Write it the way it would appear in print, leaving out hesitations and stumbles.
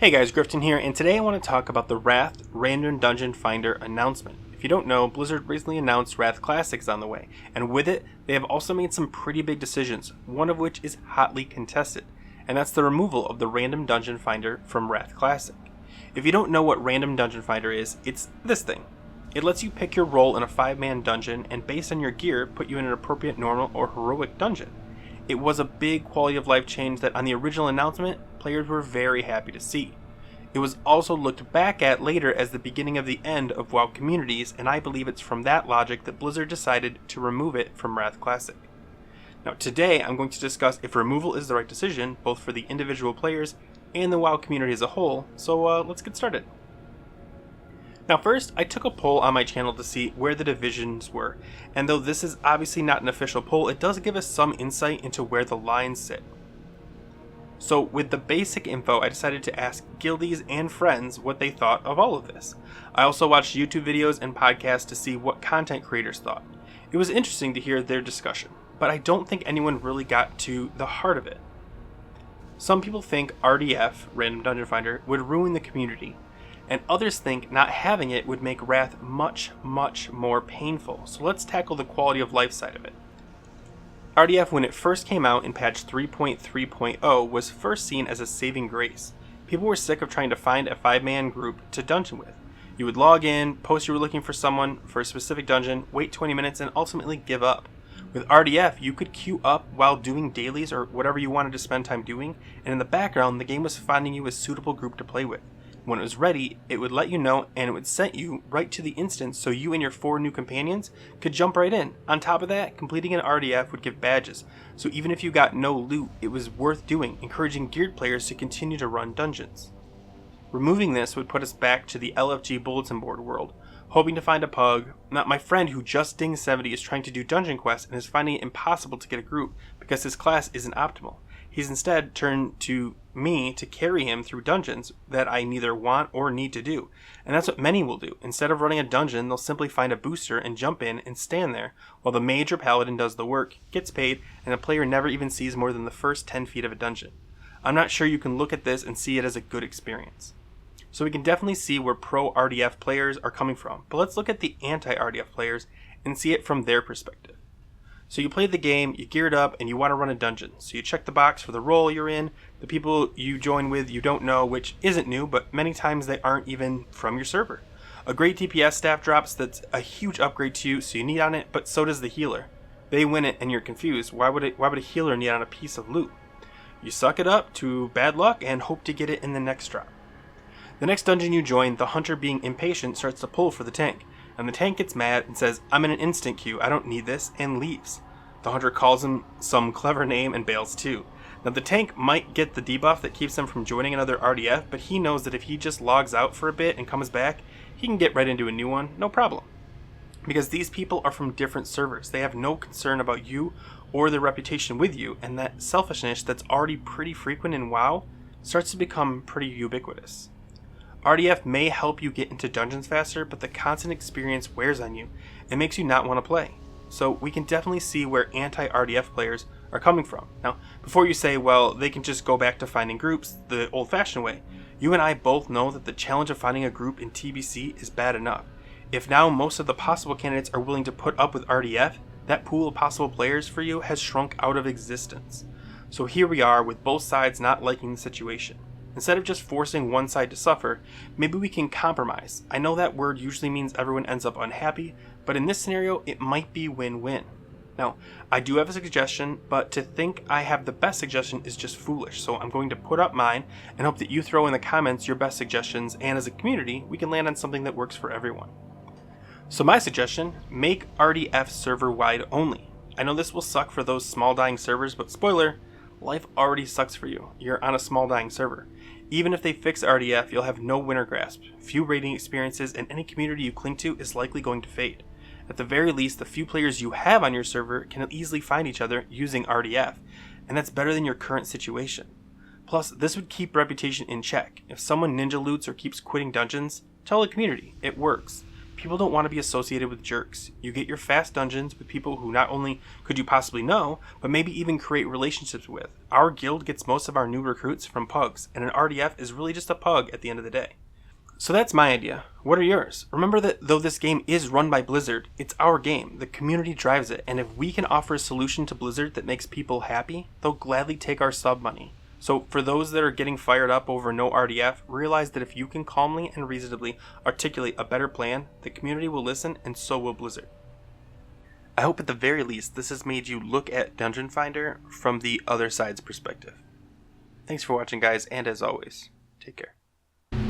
Hey guys, Grifton here, and today I want to talk about the Wrath Random Dungeon Finder announcement. If you don't know, Blizzard recently announced Wrath Classic is on the way, and with it, they have also made some pretty big decisions, one of which is hotly contested, and that's the removal of the Random Dungeon Finder from Wrath Classic. If you don't know what Random Dungeon Finder is, it's this thing. It lets you pick your role in a 5-man dungeon, and based on your gear, put you in an appropriate normal or heroic dungeon. It was a big quality of life change that on the original announcement, players were very happy to see. It was also looked back at later as the beginning of the end of WoW communities, and I believe it's from that logic that Blizzard decided to remove it from Wrath Classic. Now today I'm going to discuss if removal is the right decision, both for the individual players and the WoW community as a whole, so let's get started. Now first, I took a poll on my channel to see where the divisions were, and though this is obviously not an official poll, it does give us some insight into where the lines sit. So with the basic info, I decided to ask guildies and friends what they thought of all of this. I also watched YouTube videos and podcasts to see what content creators thought. It was interesting to hear their discussion, but I don't think anyone really got to the heart of it. Some people think RDF, Random Dungeon Finder, would ruin the community, and others think not having it would make Wrath much more painful. So let's tackle the quality of life side of it. RDF, when it first came out in patch 3.3.0, was first seen as a saving grace. People were sick of trying to find a 5-man group to dungeon with. You would log in, post you were looking for someone for a specific dungeon, wait 20 minutes, and ultimately give up. With RDF, you could queue up while doing dailies or whatever you wanted to spend time doing, and in the background, the game was finding you a suitable group to play with. When it was ready, it would let you know, and it would send you right to the instance so you and your 4 new companions could jump right in. On top of that, completing an RDF would give badges, so even if you got no loot, it was worth doing, encouraging geared players to continue to run dungeons. Removing this would put us back to the LFG bulletin board world, hoping to find a pug. Not my friend who just dinged 70 is trying to do dungeon quests and is finding it impossible to get a group because his class isn't optimal. He's instead turned to me to carry him through dungeons that I neither want or need to do. And that's what many will do. Instead of running a dungeon, they'll simply find a booster and jump in and stand there while the mage or paladin does the work, gets paid, and the player never even sees more than the first 10 feet of a dungeon. I'm not sure you can look at this and see it as a good experience. So we can definitely see where pro RDF players are coming from, but let's look at the anti RDF players and see it from their perspective. So you played the game, you geared up, and you want to run a dungeon. So you check the box for the role you're in, the people you join with you don't know, which isn't new, but many times they aren't even from your server. A great DPS staff drops that's a huge upgrade to you, so you need on it, but so does the healer. They win it and you're confused. Why would a healer need on a piece of loot? You suck it up to bad luck and hope to get it in the next drop. The next dungeon you join, the hunter being impatient starts to pull for the tank. And the tank gets mad and says, "I'm in an instant queue, I don't need this," and leaves. The hunter calls him some clever name and bails too. Now the tank might get the debuff that keeps him from joining another RDF, but he knows that if he just logs out for a bit and comes back, he can get right into a new one, no problem. Because these people are from different servers, they have no concern about you or their reputation with you, and that selfishness that's already pretty frequent in WoW starts to become pretty ubiquitous. RDF may help you get into dungeons faster, but the constant experience wears on you and makes you not want to play. So we can definitely see where anti-RDF players are coming from. Now, before you say, well, they can just go back to finding groups the old-fashioned way, you and I both know that the challenge of finding a group in TBC is bad enough. If now most of the possible candidates are willing to put up with RDF, that pool of possible players for you has shrunk out of existence. So here we are with both sides not liking the situation. Instead of just forcing one side to suffer, maybe we can compromise. I know that word usually means everyone ends up unhappy, but in this scenario, it might be win-win. Now, I do have a suggestion, but to think I have the best suggestion is just foolish, so I'm going to put up mine and hope that you throw in the comments your best suggestions, and as a community, we can land on something that works for everyone. So my suggestion, make RDF server-wide only. I know this will suck for those small dying servers, but spoiler, life already sucks for you. You're on a small dying server. Even if they fix RDF, you'll have no winter grasp, few raiding experiences, and any community you cling to is likely going to fade. At the very least, the few players you have on your server can easily find each other using RDF, and that's better than your current situation. Plus, this would keep reputation in check. If someone ninja loots or keeps quitting dungeons, tell the community, it works. People don't want to be associated with jerks. You get your fast dungeons with people who not only could you possibly know, but maybe even create relationships with. Our guild gets most of our new recruits from pugs, and an RDF is really just a pug at the end of the day. So that's my idea. What are yours? Remember that though this game is run by Blizzard, it's our game. The community drives it, and if we can offer a solution to Blizzard that makes people happy, they'll gladly take our sub money. So for those that are getting fired up over no RDF, realize that if you can calmly and reasonably articulate a better plan, the community will listen, and so will Blizzard. I hope at the very least this has made you look at Dungeon Finder from the other side's perspective. Thanks for watching, guys, and as always, take care.